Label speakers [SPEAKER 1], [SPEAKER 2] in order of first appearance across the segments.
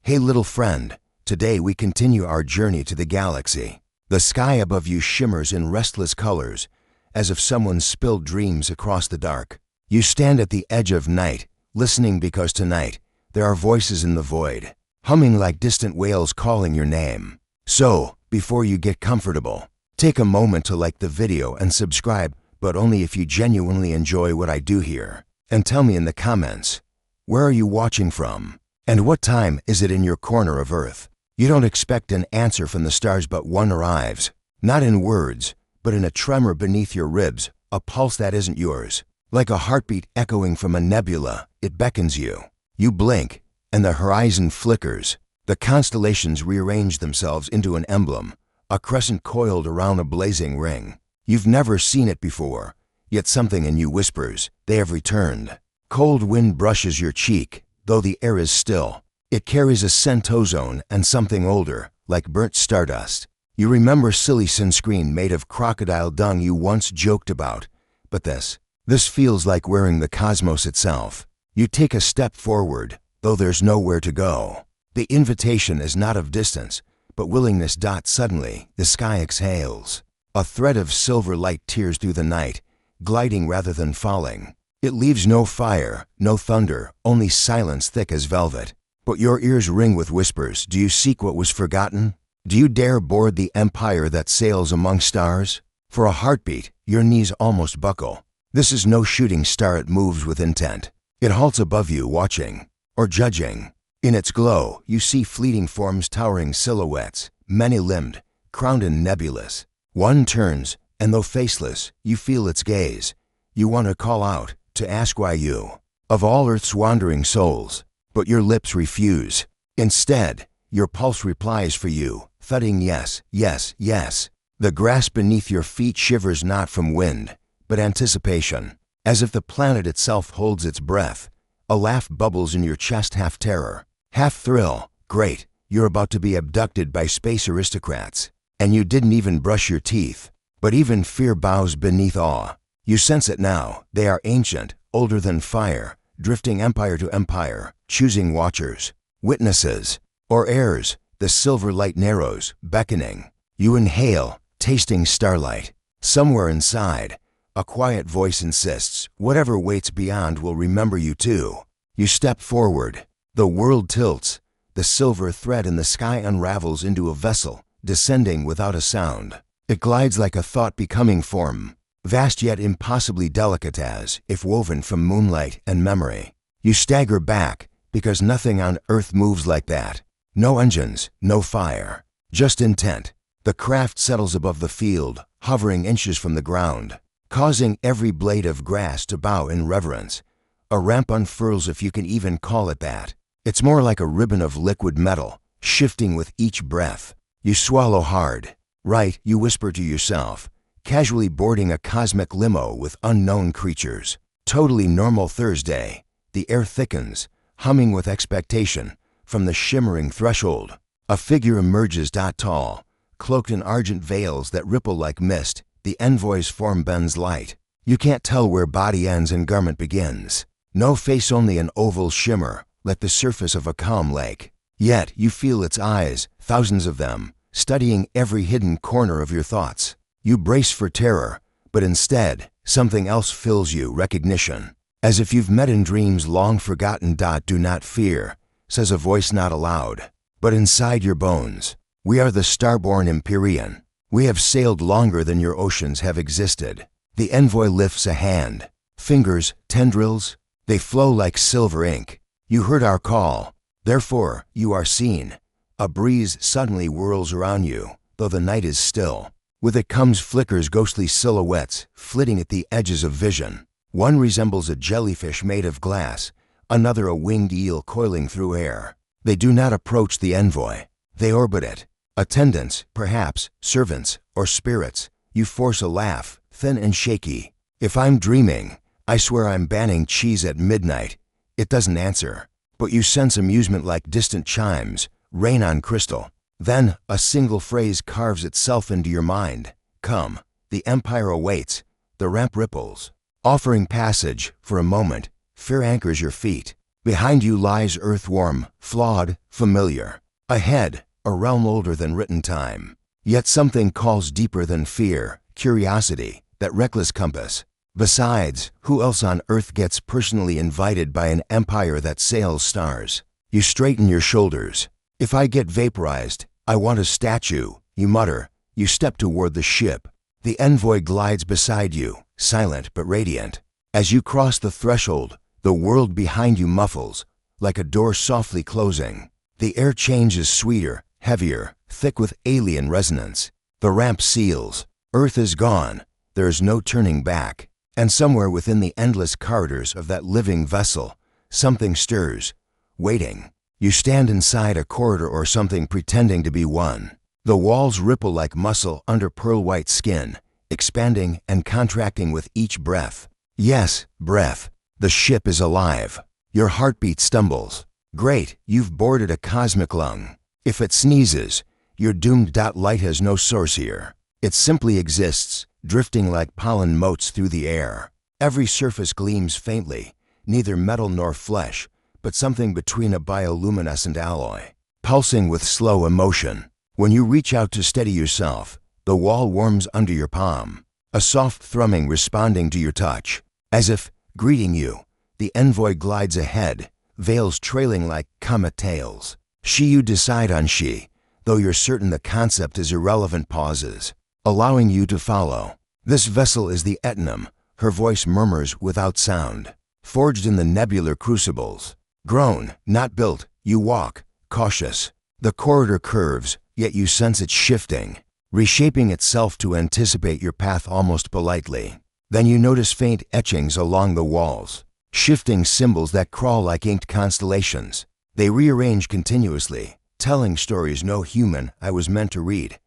[SPEAKER 1] Hey little friend, today we continue our journey to the galaxy. The sky above you shimmers in restless colors, as if someone spilled dreams across the dark. You stand at the edge of night, listening because tonight there are voices in the void, humming like distant whales calling your name. So, before you get comfortable, take a moment to like the video and subscribe, but only if you genuinely enjoy what I do here. And tell me in the comments, where are you watching from? And what time is it in your corner of Earth? You don't expect an answer from the stars, but one arrives. Not in words, but in a tremor beneath your ribs, a pulse that isn't yours. Like a heartbeat echoing from a nebula, it beckons you. You blink, and the horizon flickers. The constellations rearrange themselves into an emblem, a crescent coiled around a blazing ring. You've never seen it before, yet something in you whispers, they have returned. Cold wind brushes your cheek, though the air is still. It carries a scent ozone and something older, like burnt stardust. You remember silly sunscreen made of crocodile dung you once joked about. But this feels like wearing the cosmos itself. You take a step forward, though there's nowhere to go. The invitation is not of distance, but willingness. Suddenly, the sky exhales. A thread of silver light tears through the night, gliding rather than falling. It leaves no fire, no thunder, only silence thick as velvet. But your ears ring with whispers. Do you seek what was forgotten? Do you dare board the empire that sails among stars? For a heartbeat, your knees almost buckle. This is no shooting star, it moves with intent. It halts above you, watching, or judging. In its glow, you see fleeting forms, towering silhouettes, many-limbed, crowned and nebulous. One turns, and though faceless, you feel its gaze. You want to call out, to ask why you, of all Earth's wandering souls, but your lips refuse. Instead, your pulse replies for you, thudding yes, yes, yes. The grass beneath your feet shivers not from wind, but anticipation, as if the planet itself holds its breath. A laugh bubbles in your chest, half terror, half thrill. Great, you're about to be abducted by space aristocrats, and you didn't even brush your teeth. But even fear bows beneath awe. You sense it now. They are ancient, older than fire, drifting empire to empire, choosing watchers, witnesses, or heirs. The silver light narrows, beckoning. You inhale, tasting starlight. Somewhere inside, a quiet voice insists, whatever waits beyond will remember you too. You step forward. The world tilts. The silver thread in the sky unravels into a vessel, descending without a sound. It glides like a thought becoming form, vast yet impossibly delicate, as if woven from moonlight and memory. You stagger back, because nothing on Earth moves like that. No engines, no fire, just intent. The craft settles above the field, hovering inches from the ground, causing every blade of grass to bow in reverence. A ramp unfurls, if you can even call it that. It's more like a ribbon of liquid metal, shifting with each breath. You swallow hard. Right, you whisper to yourself, casually boarding a cosmic limo with unknown creatures. Totally normal Thursday. The air thickens, humming with expectation. From the shimmering threshold, a figure emerges, tall, cloaked in argent veils that ripple like mist. The envoy's form bends light. You can't tell where body ends and garment begins. No face, only an oval shimmer, like the surface of a calm lake. Yet you feel its eyes, thousands of them, studying every hidden corner of your thoughts. You brace for terror, but instead, something else fills you, recognition. As if you've met in dreams long forgotten. Do not fear, says a voice not aloud, but inside your bones. We are the starborn Empyrean. We have sailed longer than your oceans have existed. The envoy lifts a hand. Fingers, tendrils, they flow like silver ink. You heard our call, therefore you are seen. A breeze suddenly whirls around you, though the night is still. With it comes flickers, ghostly silhouettes, flitting at the edges of vision. One resembles a jellyfish made of glass, another a winged eel coiling through air. They do not approach the envoy. They orbit it. Attendants, perhaps, servants, or spirits. You force a laugh, thin and shaky. If I'm dreaming, I swear I'm banning cheese at midnight. It doesn't answer, but you sense amusement like distant chimes, rain on crystal. Then a single phrase carves itself into your mind. Come, the empire awaits. The ramp ripples, offering passage. For a moment, fear anchors your feet. Behind you lies earthworm, flawed, familiar. Ahead, a realm older than written time. Yet something calls deeper than fear, curiosity, that reckless compass. Besides, who else on earth gets personally invited by an empire that sails stars? You straighten your shoulders. If I get vaporized, I want a statue, you mutter. You step toward the ship. The envoy glides beside you, silent but radiant. As you cross the threshold, the world behind you muffles, like a door softly closing. The air changes sweeter, heavier, thick with alien resonance. The ramp seals. Earth is gone. There is no turning back. And somewhere within the endless corridors of that living vessel, something stirs, waiting. You stand inside a corridor or something pretending to be one. The walls ripple like muscle under pearl-white skin, expanding and contracting with each breath. Yes, breath. The ship is alive. Your heartbeat stumbles. Great, you've boarded a cosmic lung. If it sneezes, you're doomed. Light has no source here. It simply exists, drifting like pollen motes through the air. Every surface gleams faintly, neither metal nor flesh, but something between a bioluminescent alloy, pulsing with slow emotion. When you reach out to steady yourself, the wall warms under your palm, a soft thrumming responding to your touch. As if greeting you, the envoy glides ahead, veils trailing like comet tails. She you decide on she, though you're certain the concept is irrelevant, pauses, allowing you to follow. This vessel is the Etnam, her voice murmurs without sound. Forged in the nebular crucibles. Grown, not built, you walk, cautious. The corridor curves, yet you sense it shifting, reshaping itself to anticipate your path almost politely. Then you notice faint etchings along the walls, shifting symbols that crawl like inked constellations. They rearrange continuously, telling stories no human eye was meant to read.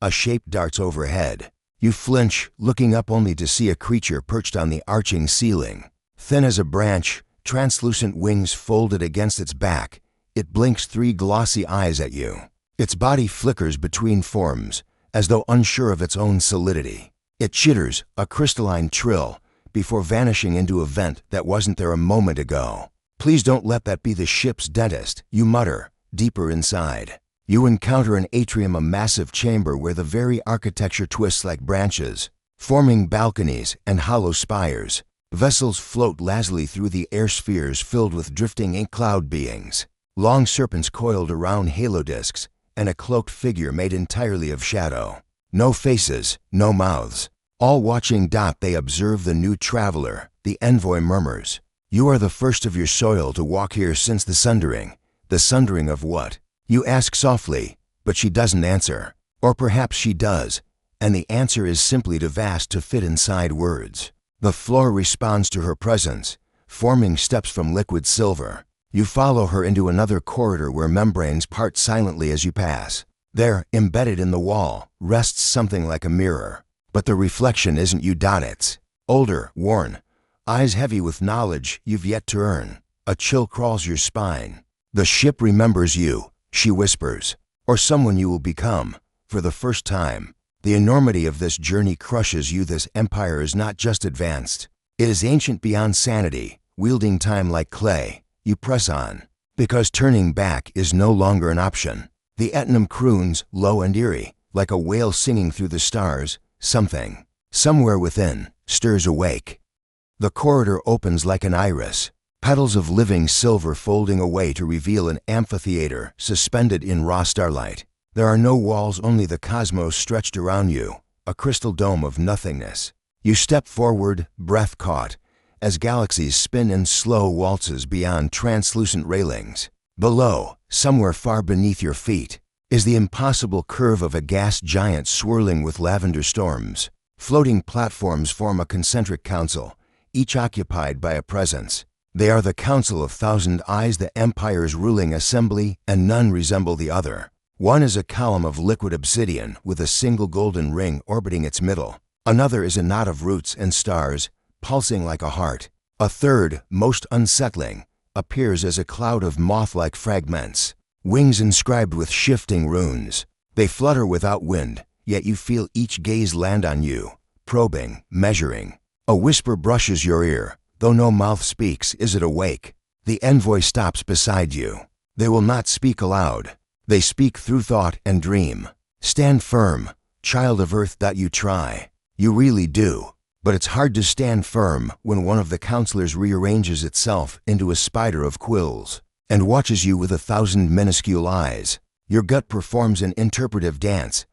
[SPEAKER 1] A shape darts overhead. You flinch, looking up only to see a creature perched on the arching ceiling. Thin as a branch, translucent wings folded against its back, it blinks 3 glossy eyes at you. Its body flickers between forms, as though unsure of its own solidity. It chitters, a crystalline trill, before vanishing into a vent that wasn't there a moment ago. Please don't let that be the ship's dentist, you mutter, deeper inside. You encounter an atrium, a massive chamber where the very architecture twists like branches, forming balconies and hollow spires. Vessels float lazily through the air spheres filled with drifting ink cloud beings. Long serpents coiled around halo discs, and a cloaked figure made entirely of shadow. No faces, no mouths. All watching. They observe the new traveler, the envoy murmurs. You are the first of your soil to walk here since the sundering. The sundering of what? You ask softly, but she doesn't answer. Or perhaps she does, and the answer is simply too vast to fit inside words. The floor responds to her presence, forming steps from liquid silver. You follow her into another corridor where membranes part silently as you pass. There, embedded in the wall, rests something like a mirror. But the reflection isn't you. It's older, worn, eyes heavy with knowledge you've yet to earn. A chill crawls your spine. The ship remembers you, she whispers, or someone you will become, for the first time. The enormity of this journey crushes you. This empire is not just advanced. It is ancient beyond sanity, wielding time like clay. You press on, because turning back is no longer an option. The Etnam croons, low and eerie, like a whale singing through the stars. Something, somewhere within, stirs awake. The corridor opens like an iris, petals of living silver folding away to reveal an amphitheater suspended in raw starlight. There are no walls, only the cosmos stretched around you, a crystal dome of nothingness. You step forward, breath caught, as galaxies spin in slow waltzes beyond translucent railings. Below, somewhere far beneath your feet, is the impossible curve of a gas giant swirling with lavender storms. Floating platforms form a concentric council, each occupied by a presence. They are the council of thousand eyes, the empire's ruling assembly, and none resemble the other. One is a column of liquid obsidian with a single golden ring orbiting its middle. Another is a knot of roots and stars, pulsing like a heart. A third, most unsettling, appears as a cloud of moth-like fragments, wings inscribed with shifting runes. They flutter without wind, yet you feel each gaze land on you, probing, measuring. A whisper brushes your ear, though no mouth speaks. Is it awake? The envoy stops beside you. They will not speak aloud. They speak through thought and dream. Stand firm, child of earth, that you try. You really do. But it's hard to stand firm when one of the counselors rearranges itself into a spider of quills and watches you with 1,000 minuscule eyes. Your gut performs an interpretive dance.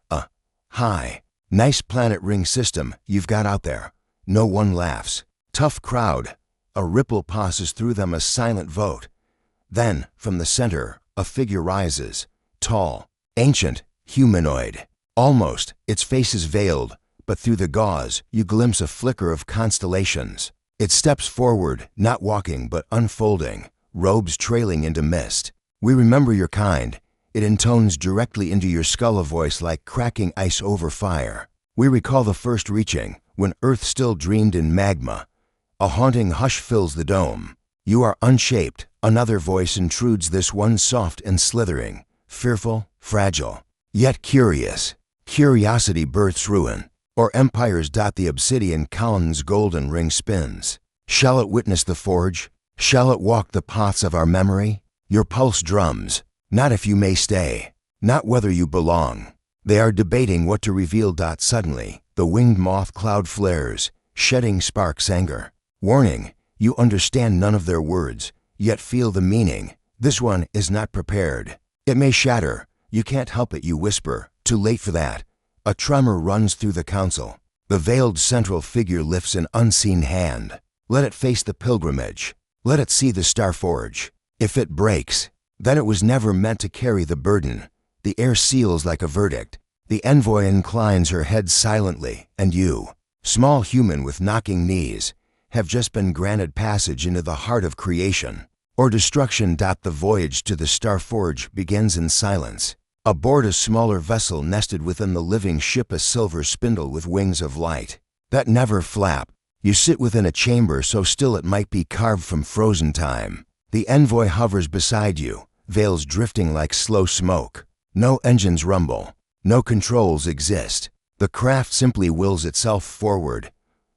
[SPEAKER 1] Hi. Nice planet ring system you've got out there. No one laughs. Tough crowd. A ripple passes through them, a silent vote. Then, from the center, a figure rises. Tall, ancient, humanoid. Almost, its face is veiled, but through the gauze, you glimpse a flicker of constellations. It steps forward, not walking but unfolding, robes trailing into mist. We remember your kind. It intones directly into your skull, a voice like cracking ice over fire. We recall the first reaching, when Earth still dreamed in magma. A haunting hush fills the dome. You are unshaped. Another voice intrudes, this one soft and slithering, fearful, fragile, yet curious. Curiosity births ruin, or empires dot the obsidian column's golden ring spins. Shall it witness the forge? Shall it walk the paths of our memory? Your pulse drums, not if you may stay, not whether you belong. They are debating what to reveal. Suddenly, the winged moth cloud flares, shedding sparks anger. Warning, you understand none of their words, yet feel the meaning. This one is not prepared. It may shatter. You can't help it, you whisper. Too late for that. A tremor runs through the council. The veiled central figure lifts an unseen hand. Let it face the pilgrimage. Let it see the star forge. If it breaks, then it was never meant to carry the burden. The air seals like a verdict. The envoy inclines her head silently, and you, small human with knocking knees, have just been granted passage into the heart of creation, or destruction. The voyage to the star forge begins in silence. Aboard a smaller vessel nested within the living ship, a silver spindle with wings of light that never flap. You sit within a chamber so still it might be carved from frozen time. The envoy hovers beside you, veils drifting like slow smoke. No engines rumble. No controls exist. The craft simply wills itself forward.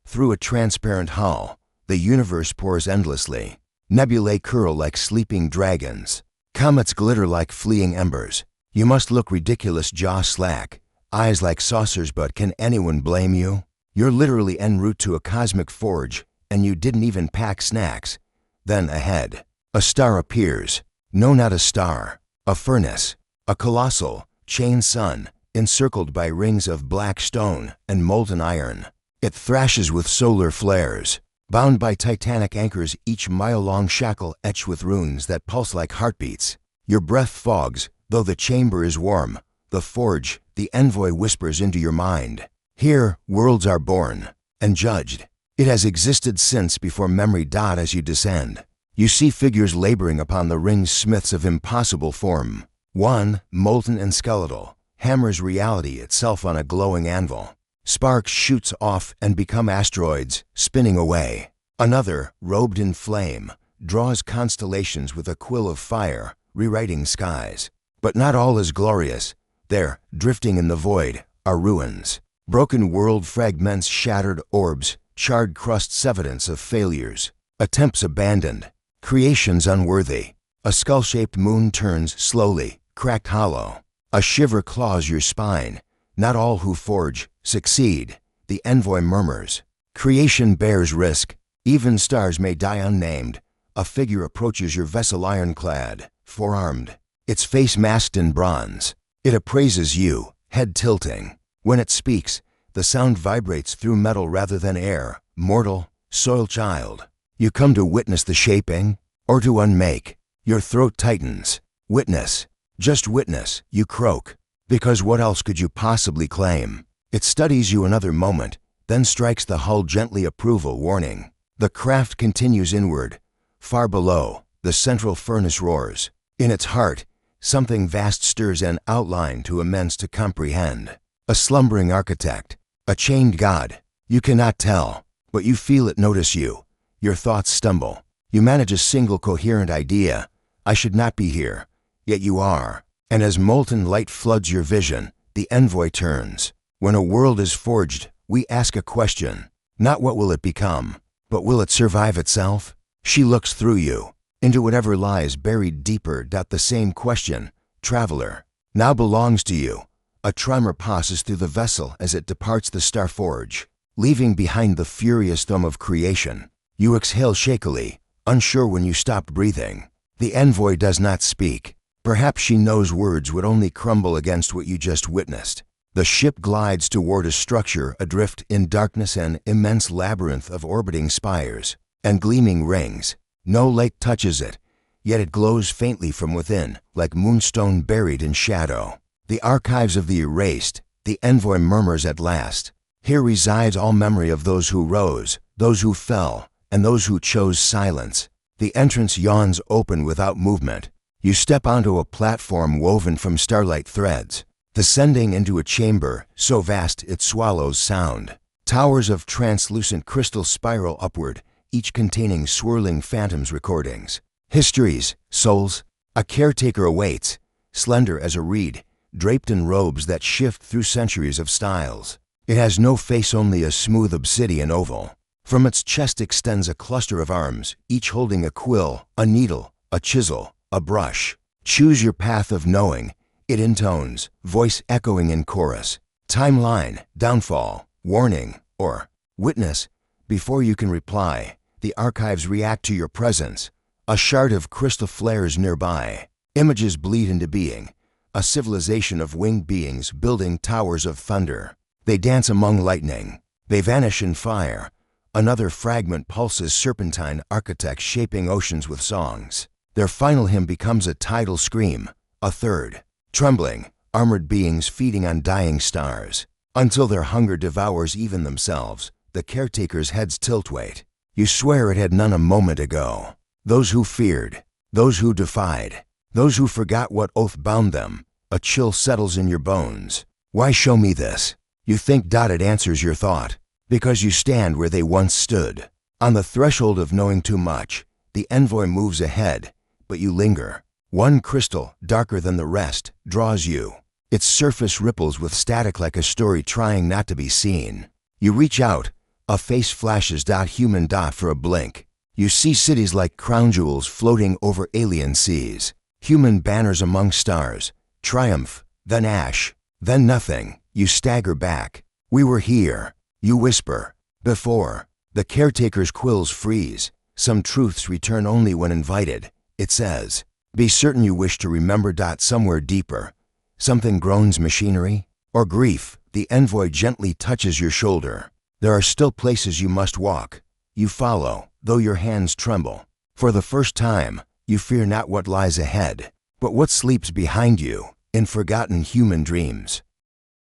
[SPEAKER 1] Through a transparent hull, the universe pours endlessly. Nebulae curl like sleeping dragons. Comets glitter like fleeing embers. You must look ridiculous, jaw slack, eyes like saucers, but can anyone blame you? You're literally en route to a cosmic forge, and you didn't even pack snacks. Then ahead, a star appears. No, not a star. A furnace. A colossal, chained sun, encircled by rings of black stone and molten iron. It thrashes with solar flares, bound by titanic anchors, each mile-long shackle etched with runes that pulse like heartbeats. Your breath fogs, though the chamber is warm. The forge, the envoy whispers into your mind. Here, worlds are born and judged. It has existed since before memory. As you descend, you see figures laboring upon the ring's smiths of impossible form. One, molten and skeletal, hammers reality itself on a glowing anvil. Sparks shoots off and become asteroids, spinning away. Another, robed in flame, draws constellations with a quill of fire, rewriting skies. But not all is glorious. There, drifting in the void, are ruins. Broken world fragments, shattered orbs, charred crusts, evidence of failures. Attempts abandoned. Creations unworthy. A skull-shaped moon turns slowly, cracked hollow. A shiver claws your spine. Not all who forge succeed, the envoy murmurs. Creation bears risk. Even stars may die unnamed. A figure approaches your vessel, ironclad, forearmed, its face masked in bronze. It appraises you, head tilting. When it speaks, the sound vibrates through metal rather than air. Mortal, soil child. You come to witness the shaping, or to unmake. Your throat tightens. Witness. Just witness, you croak. Because what else could you possibly claim? It studies you another moment, then strikes the hull gently, approval, warning. The craft continues inward. Far below, the central furnace roars. In its heart, something vast stirs, an outline too immense to comprehend. A slumbering architect, a chained god. You cannot tell, but you feel it notice you. Your thoughts stumble. You manage a single coherent idea. I should not be here, yet you are. And as molten light floods your vision, the envoy turns. When a world is forged, we ask a question. Not what will it become, but will it survive itself? She looks through you. into whatever lies buried deeper. The same question, traveler, now belongs to you. A tremor passes through the vessel as it departs the star forge, leaving behind the furious thrum of creation. You exhale shakily, unsure when you stop breathing. The envoy does not speak. Perhaps she knows words would only crumble against what you just witnessed. The ship glides toward a structure adrift in darkness, an immense labyrinth of orbiting spires and gleaming rings. No light touches it, yet it glows faintly from within, like moonstone buried in shadow. The archives of the erased, the envoy murmurs at last. Here resides all memory of those who rose, those who fell, and those who chose silence. The entrance yawns open without movement. You step onto a platform woven from starlight threads, descending into a chamber so vast it swallows sound. Towers of translucent crystal spiral upward, each containing swirling phantoms recordings. Histories, souls. A caretaker awaits, slender as a reed, draped in robes that shift through centuries of styles. It has no face, only a smooth obsidian oval. From its chest extends a cluster of arms, each holding a quill, a needle, a chisel, a brush. Choose your path of knowing, it intones, voice echoing in chorus. Timeline, downfall, warning, or witness. Before you can reply, the archives react to your presence. A shard of crystal flares nearby. Images bleed into being. A civilization of winged beings building towers of thunder. They dance among lightning. They vanish in fire. Another fragment pulses, serpentine architects shaping oceans with songs. Their final hymn becomes a tidal scream. A third. Trembling, armored beings feeding on dying stars. Until their hunger devours even themselves, the caretaker's heads tilt. Wait. You swear it had none a moment ago. Those who feared. Those who defied. Those who forgot what oath bound them. A chill settles in your bones. Why show me this? You think. It answers your thought. Because you stand where they once stood. On the threshold of knowing too much, the envoy moves ahead, but you linger. One crystal, darker than the rest, draws you. Its surface ripples with static like a story trying not to be seen. You reach out. A face flashes. Human. For a blink. You see cities like crown jewels floating over alien seas. Human banners among stars. Triumph, then ash, then nothing. You stagger back. We were here. You whisper. Before. The caretaker's quills freeze. Some truths return only when invited. It says, be certain you wish to remember. Somewhere deeper. Something groans. Machinery? Or grief? The envoy gently touches your shoulder. There are still places you must walk. You follow, though your hands tremble. For the first time, you fear not what lies ahead, but what sleeps behind you, in forgotten human dreams.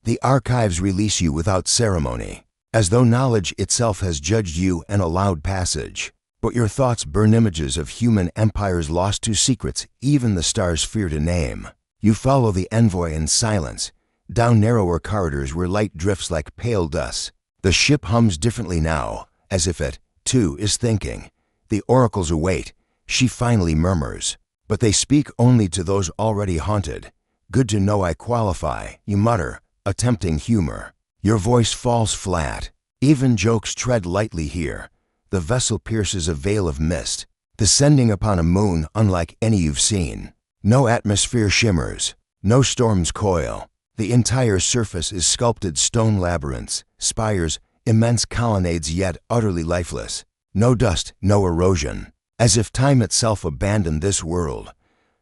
[SPEAKER 1] The archives release you without ceremony, as though knowledge itself has judged you and allowed passage. But your thoughts burn images of human empires lost to secrets even the stars fear to name. You follow the envoy in silence, down narrower corridors where light drifts like pale dust. The ship hums differently now, as if it, too, is thinking. The oracles await. She finally murmurs. But they speak only to those already haunted. Good to know I qualify, you mutter, attempting humor. Your voice falls flat. Even jokes tread lightly here. The vessel pierces a veil of mist, descending upon a moon unlike any you've seen. No atmosphere shimmers. No storms coil. The entire surface is sculpted stone labyrinths, spires, immense colonnades, yet utterly lifeless. No dust, no erosion. As if time itself abandoned this world,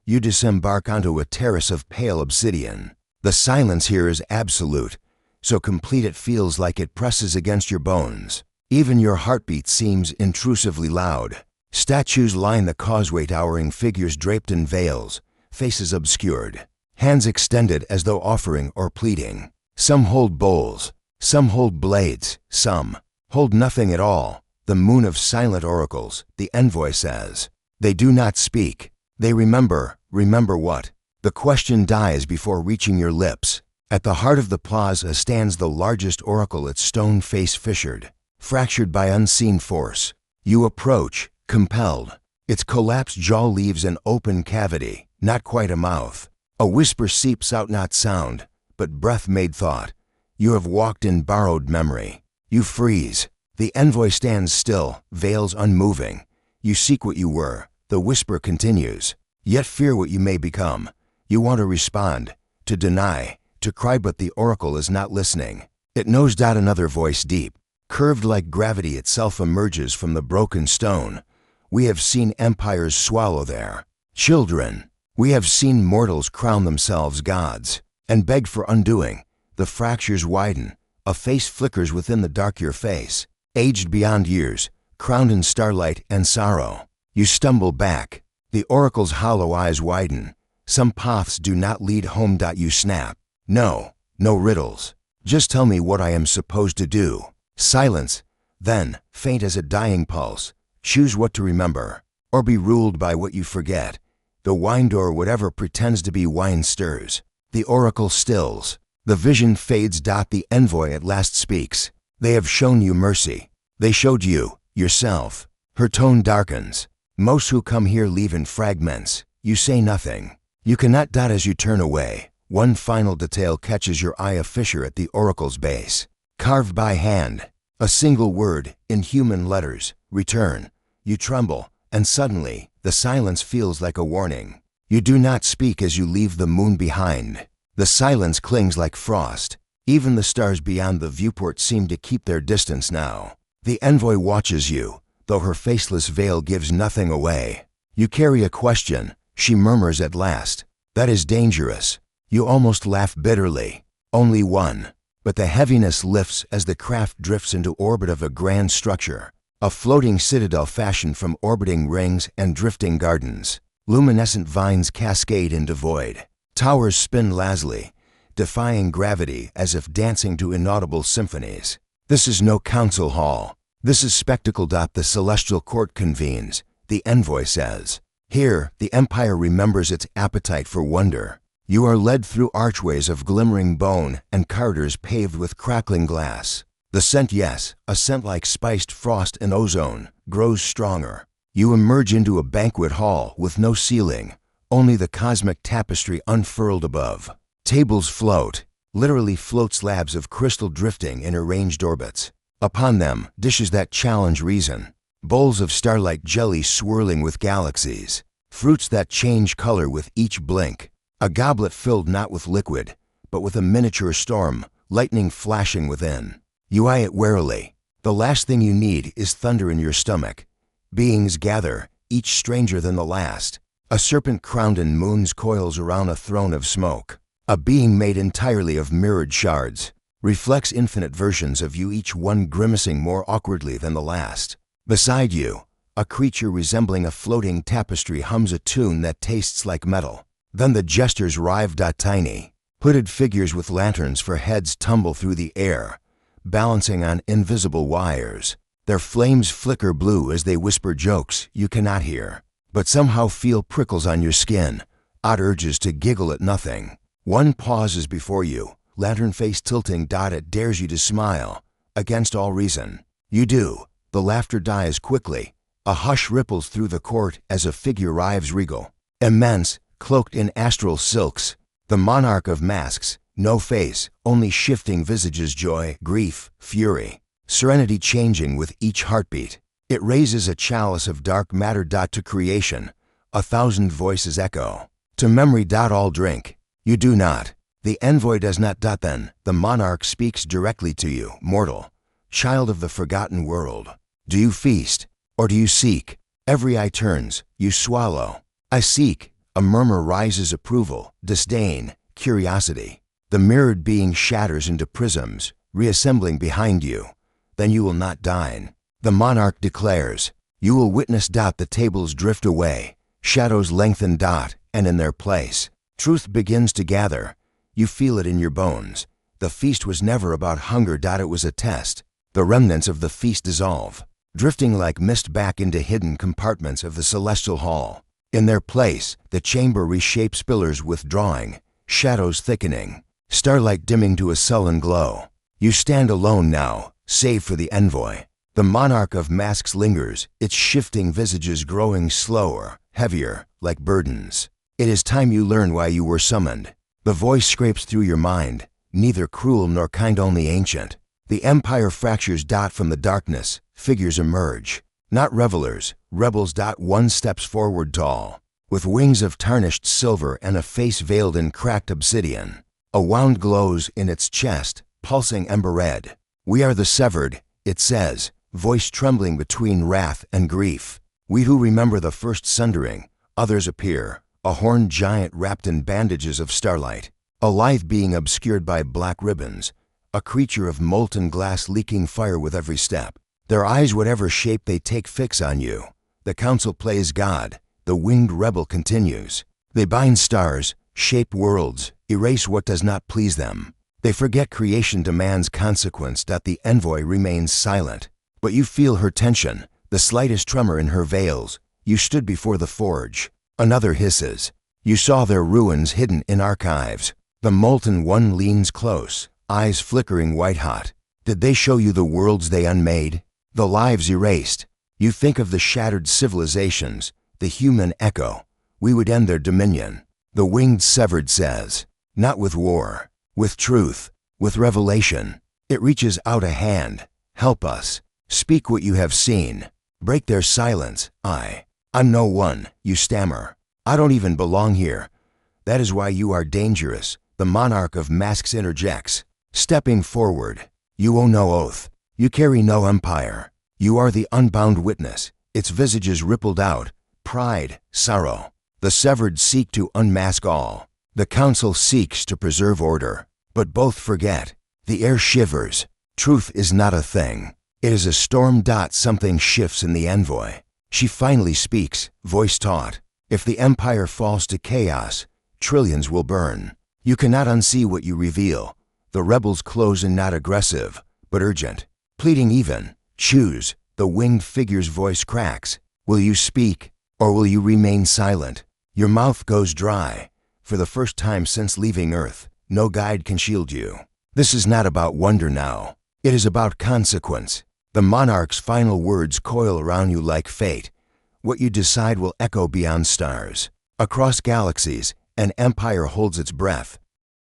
[SPEAKER 1] you disembark onto a terrace of pale obsidian. The silence here is absolute, so complete it feels like it presses against your bones. Even your heartbeat seems intrusively loud. Statues line the causeway, towering figures draped in veils, faces obscured, hands extended as though offering or pleading. Some hold bowls, some hold blades, some hold nothing at all. The moon of silent oracles, the envoy says. They do not speak. They remember. Remember what? The question dies before reaching your lips. At the heart of the plaza stands the largest oracle, its stone face fissured, fractured by unseen force. You approach, compelled. Its collapsed jaw leaves an open cavity, not quite a mouth. A whisper seeps out, not sound, but breath made thought. You have walked in borrowed memory. You freeze. The envoy stands still, veils unmoving. You seek what you were, The whisper continues. Yet fear what you may become. You want to respond, to deny, to cry, but the oracle is not listening. It knows. Another voice, deep, curved like gravity itself, emerges from the broken stone. We have seen empires swallow their children. We have seen mortals crown themselves gods and beg for undoing. The fractures widen. A face flickers within the dark. Your face, aged beyond years, crowned in starlight and sorrow. You stumble back. The oracle's hollow eyes widen. Some paths do not lead home. You snap. No, no riddles. Just tell me what I am supposed to do. Silence. Then, faint as a dying pulse, choose what to remember, or be ruled by what you forget. The wine door, whatever pretends to be wine, stirs. The oracle stills. The vision fades. The envoy at last speaks. They have shown you mercy. They showed you yourself. Her tone darkens. Most who come here leave in fragments. You say nothing. You cannot. As you turn away, one final detail catches your eye, a fissure at the oracle's base. Carved by hand. A single word, in human letters, return. You tremble, and suddenly, the silence feels like a warning. You do not speak as you leave the moon behind. The silence clings like frost. Even the stars beyond the viewport seem to keep their distance now. The envoy watches you, though her faceless veil gives nothing away. You carry a question, she murmurs at last. That is dangerous. You almost laugh bitterly. Only one. But the heaviness lifts as the craft drifts into orbit of a grand structure. A floating citadel fashioned from orbiting rings and drifting gardens. Luminescent vines cascade into void. Towers spin lazily, defying gravity as if dancing to inaudible symphonies. This is no council hall. This is spectacle. The celestial court convenes, the envoy says. Here, the empire remembers its appetite for wonder. You are led through archways of glimmering bone and corridors paved with crackling glass. The scent, yes, a scent like spiced frost and ozone, grows stronger. You emerge into a banquet hall with no ceiling, only the cosmic tapestry unfurled above. Tables float, literally float, slabs of crystal drifting in arranged orbits. Upon them, dishes that challenge reason. Bowls of starlight jelly swirling with galaxies. Fruits that change color with each blink. A goblet filled not with liquid, but with a miniature storm, lightning flashing within. You eye it warily. The last thing you need is thunder in your stomach. Beings gather, each stranger than the last. A serpent crowned in moons coils around a throne of smoke. A being made entirely of mirrored shards reflects infinite versions of you, each one grimacing more awkwardly than the last. Beside you, a creature resembling a floating tapestry hums a tune that tastes like metal. Then the jesters arrive. Tiny, hooded figures with lanterns for heads tumble through the air, balancing on invisible wires. Their flames flicker blue as they whisper jokes you cannot hear, but somehow feel prickles on your skin, odd urges to giggle at nothing. One pauses before you, lantern face tilting. It dares you to smile, against all reason. You do. The laughter dies quickly. A hush ripples through the court as a figure arrives, regal, immense, cloaked in astral silks. The monarch of masks, no face, only shifting visages, joy, grief, fury, serenity changing with each heartbeat. It raises a chalice of dark matter. To creation, 1,000 voices echo. To memory. All drink. You do not. The envoy does not. Then, the monarch speaks directly to you, mortal, child of the forgotten world. Do you feast, or do you seek? Every eye turns, you swallow. I seek. A murmur rises, approval, disdain, curiosity. The mirrored being shatters into prisms, reassembling behind you. Then you will not dine. The monarch declares. You will witness. The tables drift away, shadows lengthen. And in their place, truth begins to gather. You feel it in your bones. The feast was never about hunger. It was a test. The remnants of the feast dissolve, drifting like mist back into hidden compartments of the celestial hall. In their place, the chamber reshapes, pillars withdrawing, shadows thickening, starlight dimming to a sullen glow. You stand alone now, save for the envoy. The monarch of masks lingers, its shifting visages growing slower, heavier, like burdens. It is time you learn why you were summoned. The voice scrapes through your mind, neither cruel nor kind, only ancient. The empire fractures. From the darkness, figures emerge. Not revelers, rebels. One steps forward tall, with wings of tarnished silver and a face veiled in cracked obsidian. A wound glows in its chest, pulsing ember red. We are the severed, it says, voice trembling between wrath and grief. We who remember the first sundering. Others appear, a horned giant wrapped in bandages of starlight, a lithe being obscured by black ribbons, a creature of molten glass leaking fire with every step. Their eyes, whatever shape they take, fix on you. The council plays God. The winged rebel continues. They bind stars, shape worlds, erase what does not please them. They forget creation demands consequence. The envoy remains silent. But you feel her tension, the slightest tremor in her veils. You stood before the forge. Another hisses. You saw their ruins hidden in archives. The molten one leans close, eyes flickering white-hot. Did they show you the worlds they unmade? The lives erased? You think of the shattered civilizations, the human echo. We would end their dominion. The winged severed says, not with war, with truth, with revelation. It reaches out a hand. Help us. Speak what you have seen. Break their silence. I'm no one, you stammer. I don't even belong here. That is why you are dangerous. The monarch of masks interjects. Stepping forward. You owe no oath. You carry no empire. You are the unbound witness. Its visages rippled out. Pride, sorrow. The severed seek to unmask all. The council seeks to preserve order. But both forget. The air shivers. Truth is not a thing. It is a storm. Something shifts in the envoy. She finally speaks, voice taut. If the empire falls to chaos, trillions will burn. You cannot unsee what you reveal. The rebels close in, not aggressive, but urgent. Pleading even. Choose. The winged figure's voice cracks. Will you speak, or will you remain silent? Your mouth goes dry. For the first time since leaving Earth, no guide can shield you. This is not about wonder now. It is about consequence. The monarch's final words coil around you like fate. What you decide will echo beyond stars. Across galaxies, an empire holds its breath.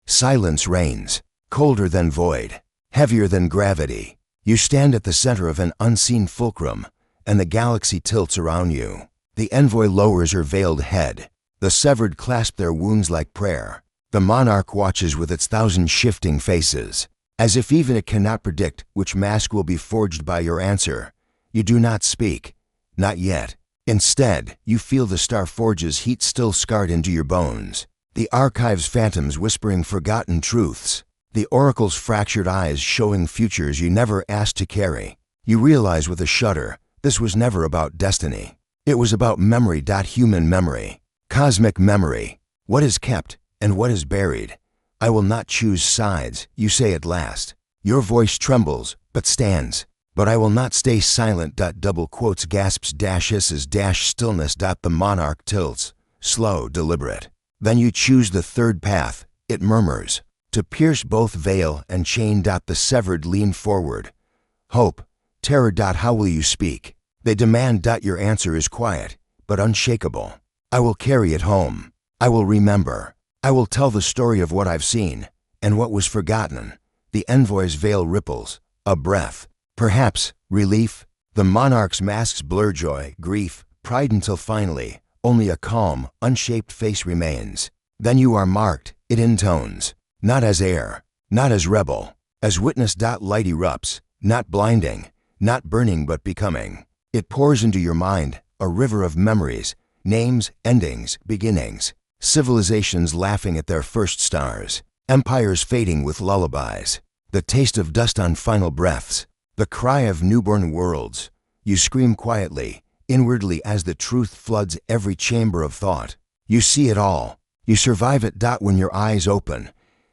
[SPEAKER 1] Silence reigns, colder than void, heavier than gravity. You stand at the center of an unseen fulcrum, and the galaxy tilts around you. The envoy lowers her veiled head. The severed clasp their wounds like prayer. The monarch watches with its thousand shifting faces. As if even it cannot predict which mask will be forged by your answer. You do not speak. Not yet. Instead, you feel the star forge's heat still scarred into your bones. The archive's phantoms whispering forgotten truths. The oracle's fractured eyes showing futures you never asked to carry. You realize with a shudder, this was never about destiny. It was about memory. Human memory. Cosmic memory. What is kept and what is buried. I will not choose sides, you say at last. Your voice trembles, but stands. But I will not stay silent. Double quotes, gasps, hisses, stillness. The monarch tilts, slow, deliberate. Then you choose the third path, it murmurs. To pierce both veil and chain. The severed lean forward. Hope, terror. How will you speak? They demand. Your answer is quiet, but unshakable. I will carry it home. I will remember. I will tell the story of what I've seen, and what was forgotten. The envoy's veil ripples, a breath. Perhaps, relief. The monarch's masks blur joy, grief, pride until finally, only a calm, unshaped face remains. Then you are marked, it intones. Not as heir, not as rebel, as witness. Light erupts, not blinding, not burning but becoming. It pours into your mind, a river of memories, names, endings, beginnings. Civilizations laughing at their first stars, empires fading with lullabies, the taste of dust on final breaths, the cry of newborn worlds. You scream quietly, inwardly as the truth floods every chamber of thought. You see it all. You survive it. When your eyes open,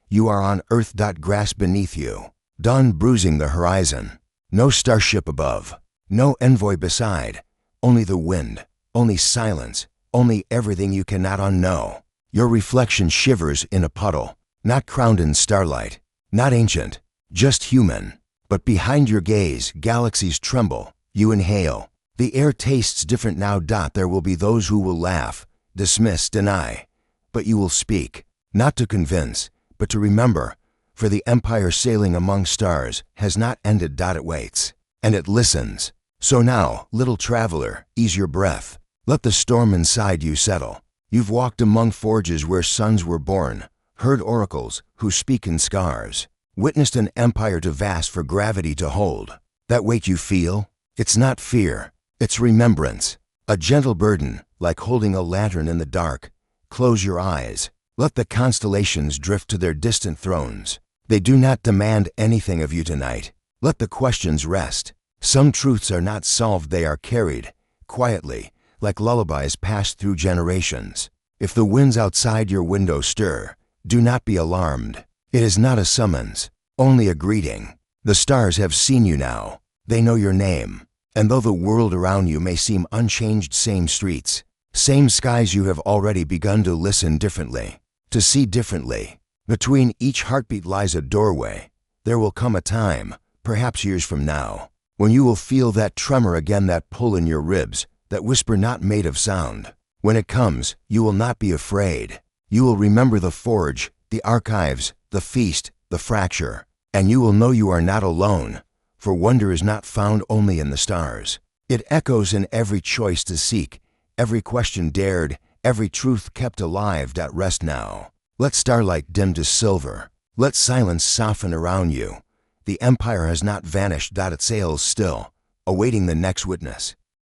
[SPEAKER 1] you are on Earth. Grass beneath you, dawn bruising the horizon. No starship above, no envoy beside, only the wind, only silence. Only everything you cannot unknow. Your reflection shivers in a puddle, not crowned in starlight, not ancient, just human. But behind your gaze, galaxies tremble. You inhale. The air tastes different now. There will be those who will laugh, dismiss, deny. But you will speak, not to convince, but to remember. For the empire sailing among stars has not ended. It waits, and it listens. So now, little traveler, ease your breath. Let the storm inside you settle. You've walked among forges where suns were born, heard oracles who speak in scars, witnessed an empire too vast for gravity to hold. That weight you feel? It's not fear, it's remembrance. A gentle burden, like holding a lantern in the dark. Close your eyes. Let the constellations drift to their distant thrones. They do not demand anything of you tonight. Let the questions rest. Some truths are not solved, they are carried, quietly, like lullabies passed through generations. If the winds outside your window stir, do not be alarmed. It is not a summons, only a greeting. The stars have seen you now. They know your name. And though the world around you may seem unchanged, same streets, same skies, you have already begun to listen differently, to see differently. Between each heartbeat lies a doorway. There will come a time, perhaps years from now, when you will feel that tremor again, that pull in your ribs, that whisper not made of sound. When it comes, you will not be afraid. You will remember the forge, the archives, the feast, the fracture, and you will know you are not alone, for wonder is not found only in the stars. It echoes in every choice to seek, every question dared, every truth kept alive. Rest now. Let starlight dim to silver. Let silence soften around you. The empire has not vanished. It sails still, awaiting the next witness.